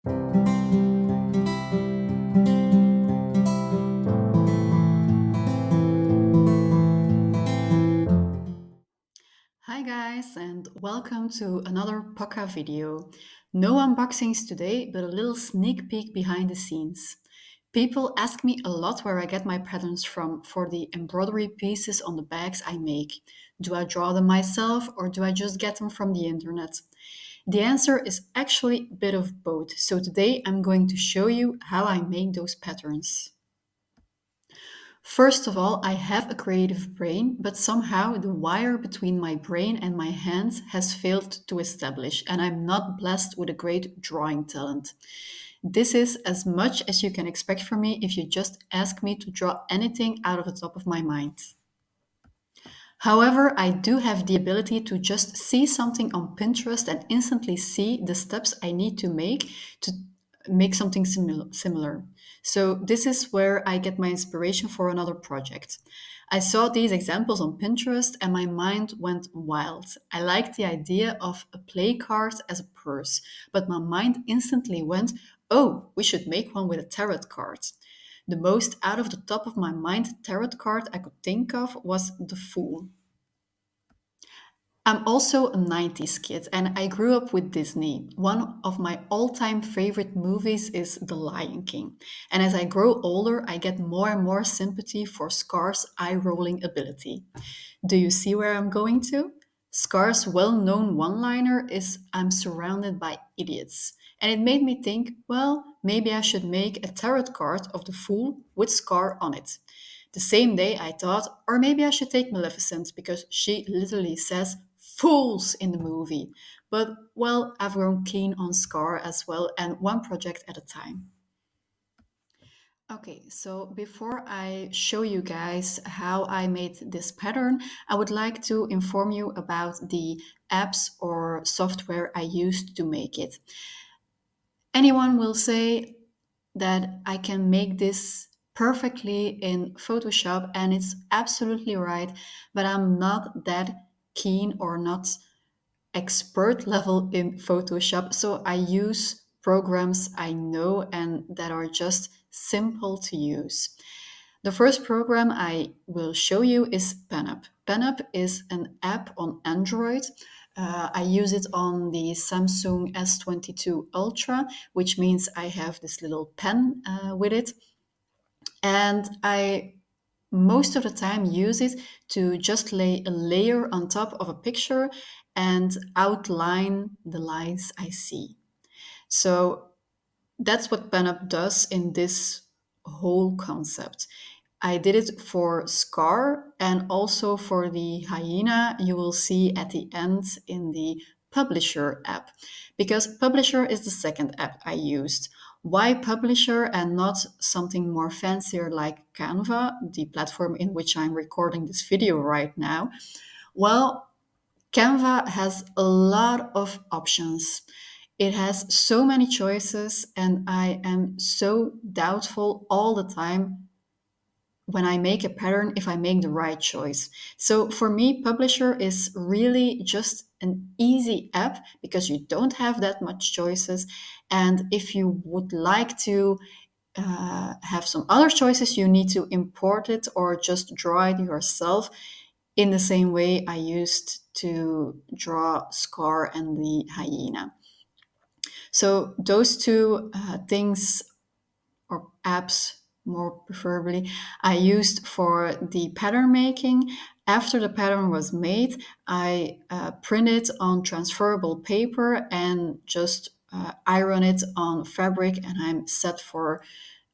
Hi guys, and welcome to another Paka video. No unboxings today, but a little sneak peek behind the scenes. People ask me a lot where I get my patterns from for the embroidery pieces on the bags I make. Do I draw them myself or do I just get them from the internet? The answer is actually a bit of both. So today I'm going to show you how I make those patterns. First of all, I have a creative brain, but somehow the wire between my brain and my hands has failed to establish, and I'm not blessed with a great drawing talent. This is as much as you can expect from me if you just ask me to draw anything out of the top of my mind. However, I do have the ability to just see something on Pinterest and instantly see the steps I need to make something similar. So, this is where I get my inspiration for another project. I saw these examples on Pinterest and my mind went wild. I liked the idea of a play card as a purse, but my mind instantly went, oh, we should make one with a tarot card. The most out of the top of my mind tarot card I could think of was the Fool. I'm also a 90s kid and I grew up with Disney. One of my all time favorite movies is The Lion King. And as I grow older, I get more and more sympathy for Scar's eye rolling ability. Do you see where I'm going to? Scar's well known one liner is I'm surrounded by idiots. And it made me think, well, maybe I should make a tarot card of the Fool with Scar on it. The same day, I thought, or maybe I should take Maleficent because she literally says fools in the movie. But well, I've grown keen on Scar as well, and one project at a time. Okay, so before I show you guys how I made this pattern, I would like to inform you about the apps or software I used to make it. Anyone will say that I can make this perfectly in Photoshop, and it's absolutely right, but I'm not that keen or not expert level in Photoshop. So I use programs I know and that are just simple to use. The first program I will show you is PenUp. PenUp is an app on Android. I use it on the Samsung S22 Ultra, which means I have this little pen with it. And I most of the time use it to just lay a layer on top of a picture and outline the lines I see. So that's what PenUp does in this whole concept. I did it for Scar and also for the hyena you will see at the end in the Publisher app, because Publisher is the second app I used. Why Publisher and not something more fancier like Canva, the platform in which I'm recording this video right now? Well, Canva has a lot of options. It has so many choices, and I am so doubtful all the time when I make a pattern if I make the right choice. So for me, Publisher is really just an easy app because you don't have that much choices. And if you would like to have some other choices, you need to import it or just draw it yourself in the same way I used to draw Scar and the hyena. So those two things or apps, more preferably, I used for the pattern making. After the pattern was made, I print it on transferable paper and just iron it on fabric, and I'm set for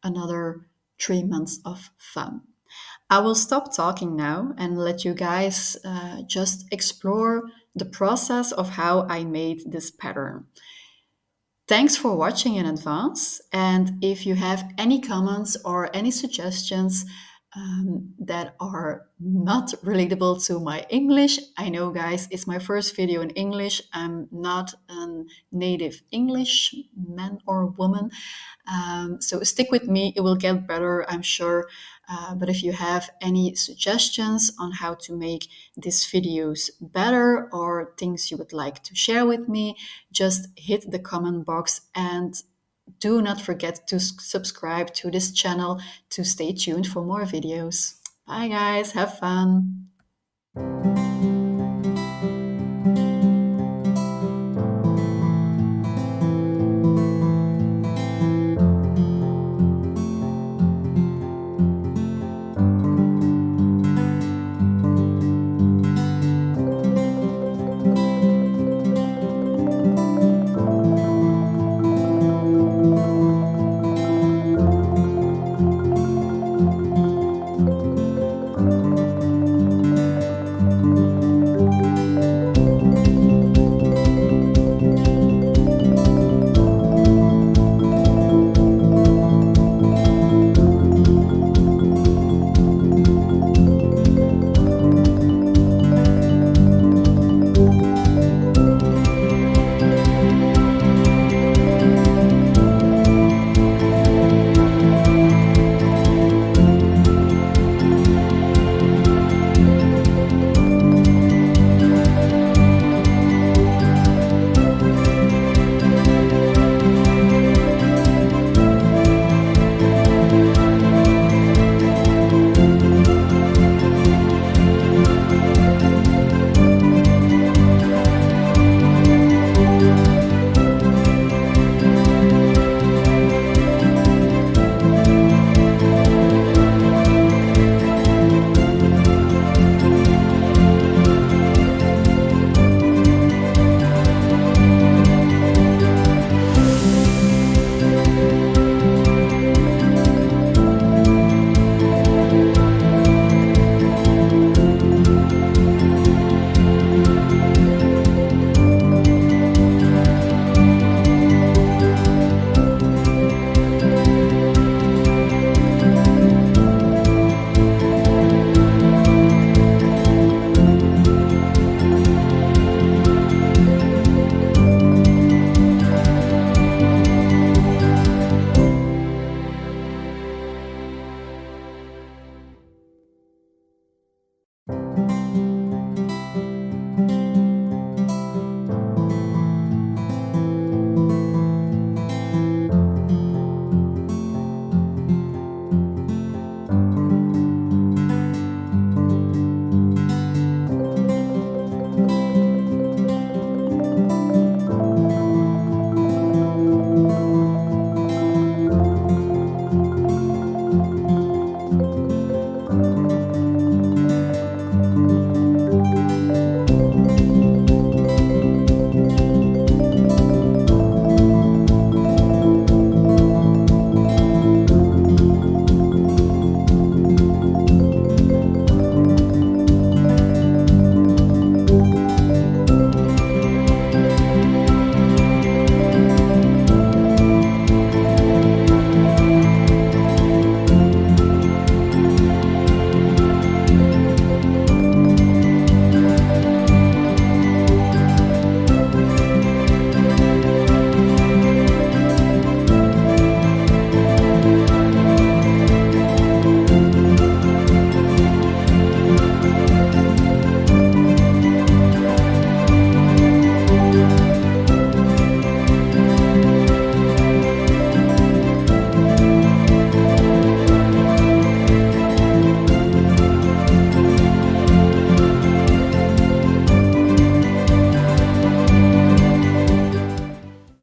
another 3 months of fun. I will stop talking now and let you guys just explore the process of how I made this pattern. Thanks for watching in advance. And if you have any comments or any suggestions that are not relatable to my English, I know, guys, it's my first video in English. I'm not a native English man or woman. So stick with me, it will get better, I'm sure. But if you have any suggestions on how to make these videos better or things you would like to share with me, just hit the comment box and do not forget to subscribe to this channel to stay tuned for more videos. Bye guys, have fun!